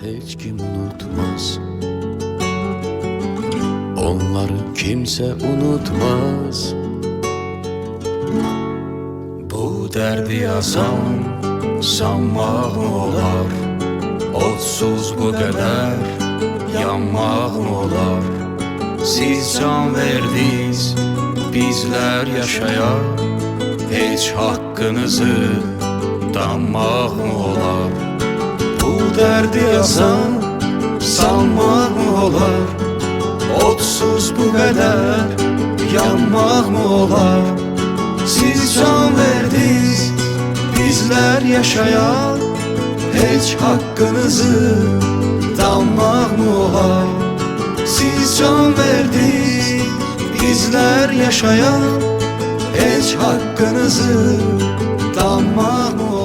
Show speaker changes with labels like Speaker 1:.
Speaker 1: hiç kim unutmaz. Onları kimse unutmaz. Bu derdi yazan sanmaq olar, otsuz bu kadar yanmaq olar. Siz can verdiniz, bizler yaşayar, hiç hakkınızı danmaq olar. Bu derdi yazan sanmaq olar, otsuz bu kadar yanmaq mı olar? Siz can verdiniz, bizler yaşayan, hiç hakkınızı danmaq mı olar? Siz can verdiniz, bizler yaşayan, hiç hakkınızı danmaq mı olar?